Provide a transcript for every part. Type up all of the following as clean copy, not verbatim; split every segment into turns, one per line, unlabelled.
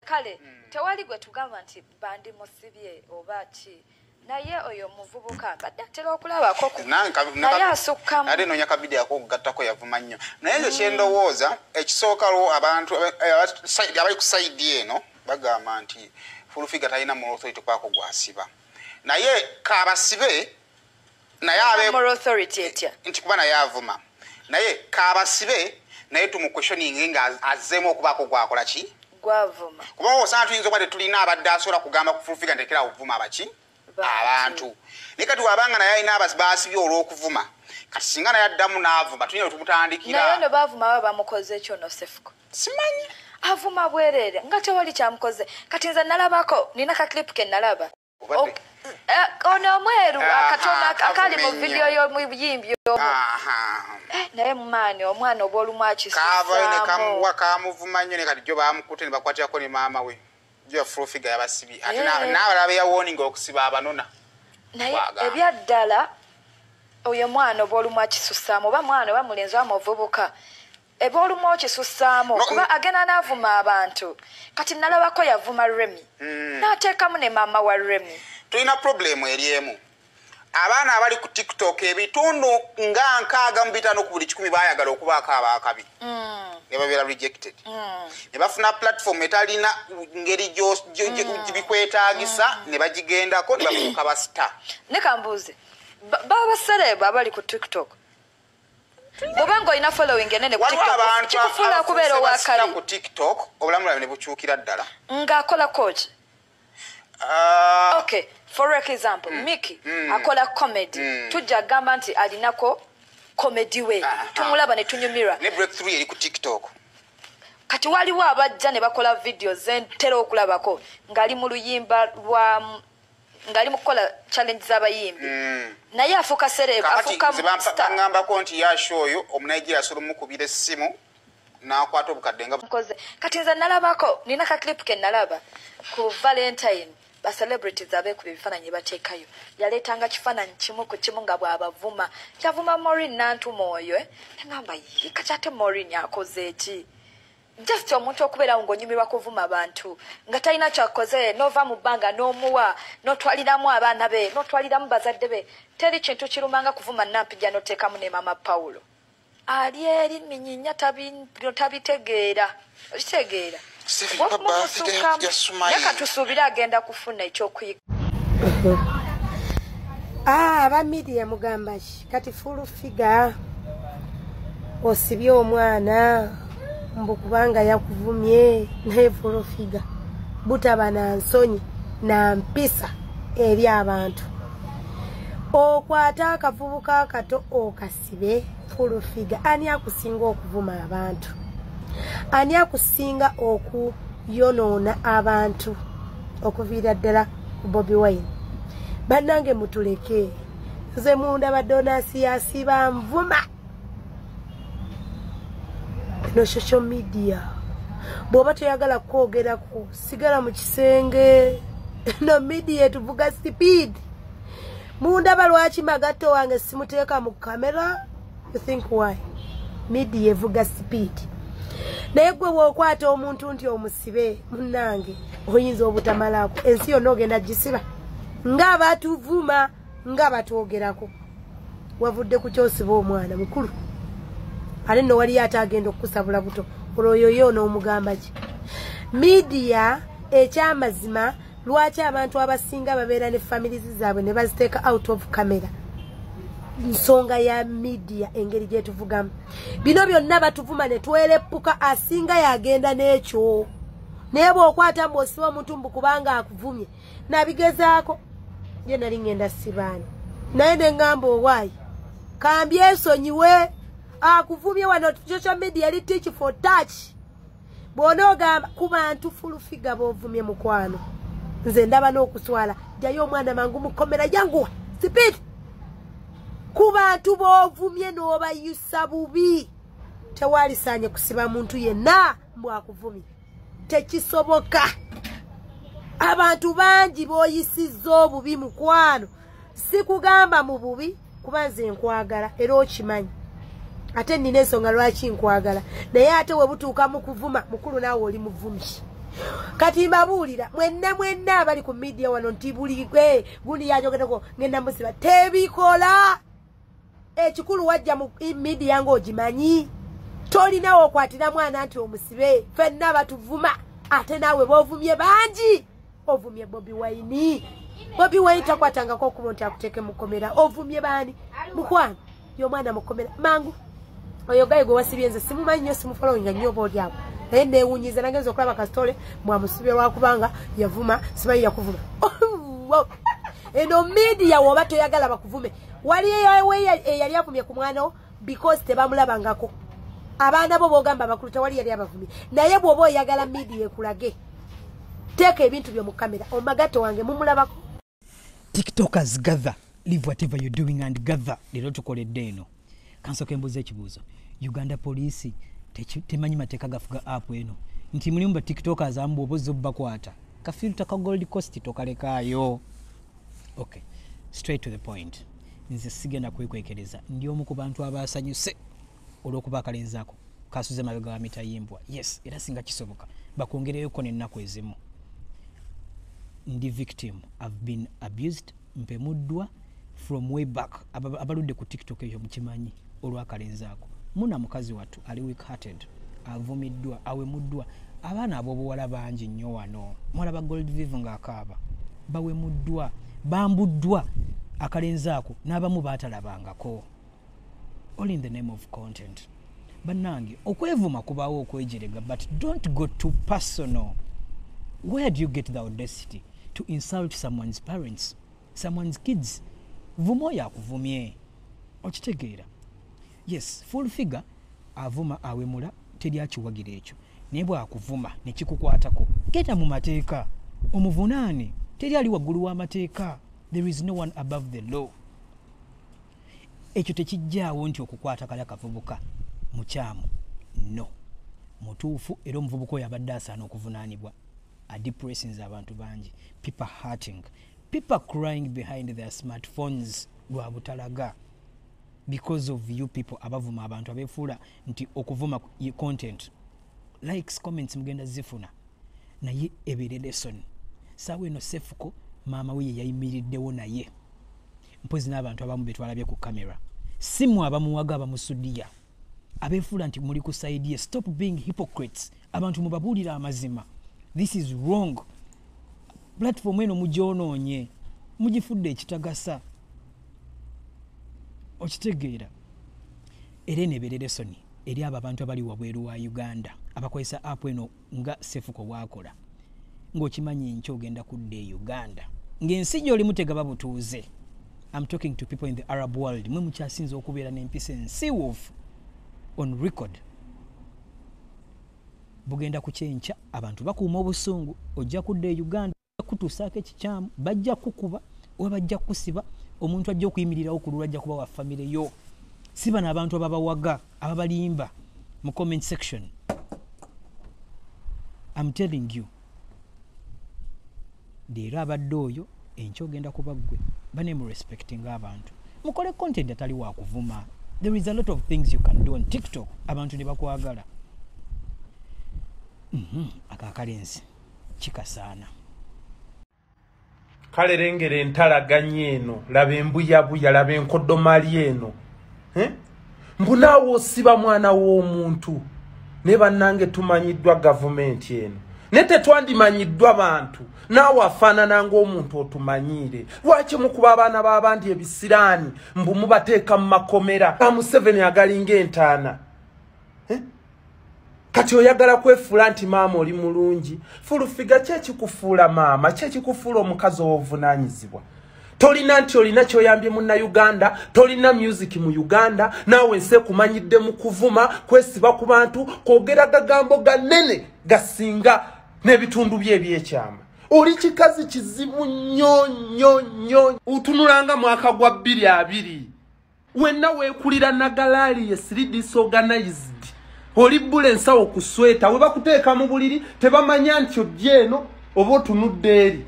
kale tewali gwe tugamba nti bandi musibye oba ki naye oyo muvubuka badde atera okulabako naye asukkamu
ate noonya kabidi akokugattako yavuma nnyo naye nze kyendowooza ekisookawo abantu abali ku sayidi eno bagamba nti fulufiga talina moral authority kwako gwasiba naye kabasibe naye nti kuba naye avuma naye kabasibe naye tumukwestioning nga azzeemu okubaako gwakola ki
gwavuma
kuba osana tuyinza okuba tetulina abadde asobola kugamba ku fulufiga ntekera okuvuma abaki abantu naye kati wabanga naye alina abasibye olw'okuvuma kati singa naye addamu n'avuma tulina we tumutandikira
naye no baavuma baba bamukoze ekyo no Cephco
simanyi
avuma bwereere nga tewali kyamukoze kati nze nalabako nina kaklipu ke nalaba ono omweru akatono akali mu vidiyo y'omuyimbi naye mumaani omwana oba olumu akisussaamu
kamuvuma nnyo ne kati jo bamukute ne bakwatirako ne maama we jo fulufiga yabasibi ate n'abalaba yawoninga okusiba abanona
naye ebyaddala oyo mwana oba olumu akisussaamu oba mwana oba mulenzi wa muvubuka eba olumu okisussaamu kuba agenda n'avuma abantu kati nalabako yavuma Remi n'ateekamu ne maama wa Remi
tulina problemu eri emu abaana abali ku TikTok ebitundu nga 6 mu 5 ku buli 100 baayagala okubaako abaakabi ne babeera rejected ne bafuna platform etalina ngeri gibikwetaagisa ne bagigendako ne bafuuka ba star
ne kambuuze baba baserebu abali ku TikTok bobanga olina following enene ku TikTok kikufuula kubeera owakali
ku TikTok obulamu bwabwe ne bukyukira ddala
ng'akola coach okay for example Mickey akola comedy tujja gamba nti alinako comedy we tumulaba ne tunyumirwa
ne breakthrough eri ku TikTok
kati waliwo abajja ne bakola videos entera okulabako ngali mu luyimba lwa ngali mukola challenge z'abayimbi naye afuka serebu afuka
ngambako nti yashoyo omunayigira asolo mukubira essimu n'akwata obukadde nga
kati nze nalabako nina ka clip ke nalaba ku Valentine ba celebrities abekuba ebifaananyi bateekayo yaleetanga kifaananyi kimu ku kimu nga bw'abavuma kyavuma Maureen Nantuma oyo ngamba kati ate Maureen akoze eki just omuntu okubeerawo ng'onyumirwa kuvuma abantu nga talina kyakoze nova mu bbanga n'omuwa n'otwaliramu abaana be n'otwaliramu bazadde be teri kintu kirumanga kuvuma Nampijja n'oteekamu ne Mama Paulo ali eri minyinya tabitegeera okitegeera yaka tusuubire agenda kufuna ekyokuyiga
aba media mugamba ki kati fulufiga osibye omwana mbu kubanga yakuvumye naye fulufiga butaba na nsonyi na mpisa eri abantu okwata akavubuka akato okasibe fulufiga ani akusinga okuvuma abantu ani akusinga okuyonoona abantu okuviira ddala ku Bobi Wine bannange mutuleke nze munda badonasi yasiba nvuma no social media bw'oba toyagala kwogerako sigala mu kisenge no media tuvuga speed mundaba lwaki magato wange simuteeka mu kamera you think why media evuga speed naye gwe bw'okwata omuntu nti omusibe munnange oyinza obutamalako ensi yonna ogenda gisiba ng'abatuvuma ng'abatwogerako wavudde ku kyosiba omwana mukulu ate nno waliyo ate agenda okukusabula buto olwoyo yo n'omugamba ki media ekyamazima lwaki abantu abasinga babeera ne families zaabwe ne baziteeka out of camera nsonga ya media engeri gyetuvugamu bino byonna batuvuma ne twerepuka asinga yagenda n'ekyo naye bw'okwata mbw'osiba omuntu mbu kubanga akuvumye nabigezaako ye nali ngenda sibaani naye ne ngamba owaayi kambyesonyiwe akuvumye wano social media li teach for touch bw'onoogamba ku bantu fulufiga b'ovumye mukwano nze ndaba n'okuswala jjayo omwana mangu mukomera janguwa speed ku bantu b'ovumye n'obayusa bubi tewalisaanye kusiba muntu yenna mbwakuvumye tekisoboka abantu bangi b'oyisizza obubi mukwano sikugamba mu bubi kuba nze nkwagala era okimanyi ate nina ensonga lwaki nkwagala naye ate we butuuka mu kuvuma mukulu naawe oli muvumi kati mbabuulira mwenna abali ku media wano nti buligwe gundi yajogerako ngenda musiba tebikola ekikulu wajja mu media ng'ogimanyi tolinawo okwatira mwana nti omusibe ffenna batuvuma ate naawe b'ovumye bangi ovumye Bobi Wine takwatangako okuba nti akuteeke mukomera ovumye baani mukwano y'omwana mukomera mangu oyo gaye gwe wasibye nze simumanyi nnyo simufolowinga nnyo oba oli awo naye neewunyiza nagenza okulaba kasitole mwamusibye lwakubanga yavuma simanyi yakuvuma eno media woba toyagala bakuvume waliyo eyali avumye ku mwana because tebamulabangako abaana bo bogamba bakulu tewali yali abavumye naye bw'oba oyagala media ekulage teeka ebintu byo mu kamera omagato wange mumulabako.
TikTokers gather, leave whatever you're doing and gather. Lero tukoledde eno kansoke mbuze ekibuuzo Uganda police temanyi mateeka gafuga app eno nti mulimba TikTokers ambu obozo bakwata kafilter ka Gold Coast tokalekaayo. Okay, straight to the point. Nze sigenda kwekwekereza ndi omu ku bantu abasanyuse olw'okuba akalenzaako kasuze mabega wa mitayimbwa. Yes, era singa kisoboka bakwongereyoko n'ennaku ezimu. Ndi victim, I've been abused, mpemuddwa from way back. Abaludde ku TikTok eyo mukimanyi olw'akalenzaako. Muna mukazi wattu ali weak hearted, avumiddwa, awemuddwa. Abaana ab'obuwala bangi nnyo wano. Mwala ba Gold Vive ng'akaaba. Bawemuddwa, bambuddwa akalenzaako n'abamu baatalabangako. All in the name of content. Bannange okwevuma kubaawo okwejerega, but don't go too personal. Where do you get the audacity to insult someone's parents, someone's kids? Vumo yakuvumye. Okitegeera. Yes, full figure avuma awemula teri akiwagira ekyo. Naye bw'akuvuma ne kikukwatako genda mu mateeka omuvunaane. Teri ali waggulu w'amateeka. There is no one above the law. Ekyo tekijjaawo nti okukwata kala kavubuka mukyamu. No. Mutuufu era omuvubuka oyo abadde asaana okuvunaanibwa. Depressing abantu bangi. People hurting. People crying behind their smartphones lwa butalaga. Because of you people abavuma abantu abefuula nti okuvuma content. Likes, comments mugenda zifuna. Naye ebeere lesson. Saawa eno Cephco maama we yayimiriddewo naye. Mpozi n'abantu abamu betwalabye ku kamera. Simu abamuwaga abamusudiya. Abefuula nti muli ku side ye. Stop being hypocrites. Abantu mubabuulira amazima. This is wrong. Platform eno mugyonoonye. Mugifudde ekitagasa. Okitegeera. Era eneebeere lesson eri abo abantu abali wabweru wa Uganda abakozesa app eno nga Cephco bwakola. Ng'okimanyi nkyo ogenda kudda e Uganda. Ng'ensi gy'oli mutegaba butuuze. I'm talking to people in the Arab world. Mwe mukyasinza okubeera n'empisa ensi woofu on record. Bugenda kukyenkya abantu bakuuma obusungu ojja kudda e Uganda kutuusaako ekikyamu bajja kukuba oba bajja kusiba omuntu ajja okuyimirirawo ku lulwe ajja kuba wa famire yo. Si bano abantu ababawaga ababalimba mu comment section. I'm telling you. Leero abadde oyo enkya ogenda kuba ggwe bane mu respecting abantu. Mukole content atali wa kuvuma. There is a lot of things you can do on TikTok. Abantu ne bakwagala. Akakalenzi kikasaana.
Kale lengere entalaganye eno, laba embuyabuya, laba enkoddomali eno. Mbunaawo osiba mwana w'omuntu. Ne bannange tumanyiddwa gavumenti eno. Ne tetwandimanyiddwa bantu. Naawe afaanana ng'omuntu otumanyiire. Lwaki mukuba abaana b'abandi ebisiraani mbu mubateeka mu makomera ga Museveni agalinga entaana? Kati oyagala kwefuula nti maama oli mulungi. Fulufiga kyekikufuula maama, kyekikufuula omukazi owovunaanyizibwa. Tolina nti olina kyoyambye munna Uganda, tolina music mu Uganda, naawe nse kumanyidde mu kuvuma, kwesiba ku bantu, kwogera gagambo ganene gasinga n'ebitundu bye ebyekyama. Oli kikazi kizibu nnyo. Utunulanga mwaka gwa 2020. Wenna weekulira Nagalaali ye 3 disorganized. Oli bule nsawo kusweta we bakuteeka mu buliri tebamanya nti odyeno oba otunudde eri.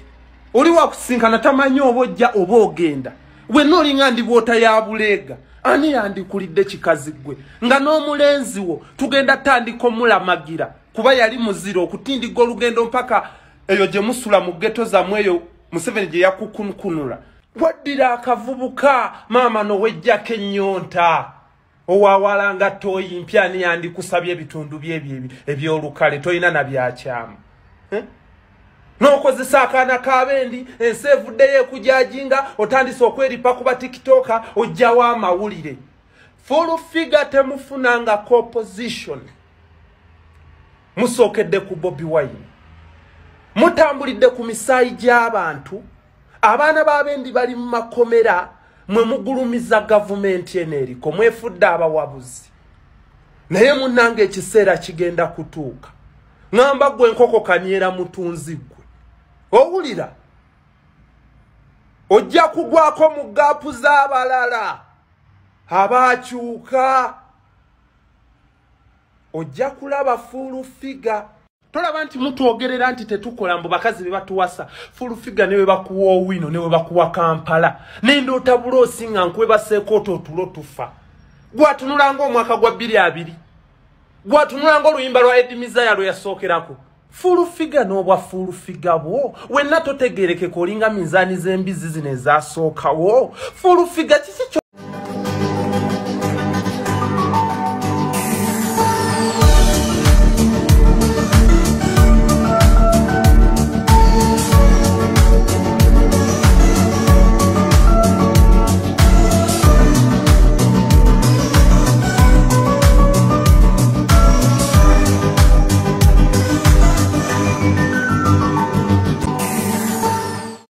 Oli wakusinkana tamanyi oba ojja oba ogenda. Wenna olinga ndi bwota ya buleega. Ani yandikulidde kikazi gwe nga n'omulenzi wo tugenda tandika omulamagira kuba yali muziro okutindiga olugendo mpaka eyo gye musula mu ghetto zammwe eyo Museveni gye yakukunkunula. Waddira akavubuka maama nowejjako ennyonta owawalanga toyi mpya ani yandikusabye ebitundu ebyolukale toyina na byakyama n'okozesa akaana k'abendi ensi evuddeyo ekujajinga otandise okweripa ku ba tiktoka ojjawo amawulire. Full figure temufunangako opposition. Musookedde ku Bobi Wine. Mutambulidde ku misaayi gy'abantu. Abaana b'abendi bali mu makomera mwe mugulumiza gavumenti eneriko mwefudde abawabuzi. Naye munnange ekiseera kigenda kutuuka. Ngamba gwe enkoko kanyera mutunzi gwe. Owulira? Ojja kugwako mu gaapu z'abalala. Abakyuka. Ojja kulaba full figure. Tolaba nti mutwogerera nti tetukola mbu bakazi be batuwasa. Full figure newe bakuwa Owino newe bakuwa Kampala. N'endoota buloosi nga nkwe baseeko otulo tufa. Gwatunulanga omwaka gwa 2020. Gwatunulanga oluyimba lwa Edimiza lwe yasookerako. Full figure n'obwa full figure bwo. Wenna totegeereke kolinga minzaani z'embizi zino ezasookawo. Full figure kiki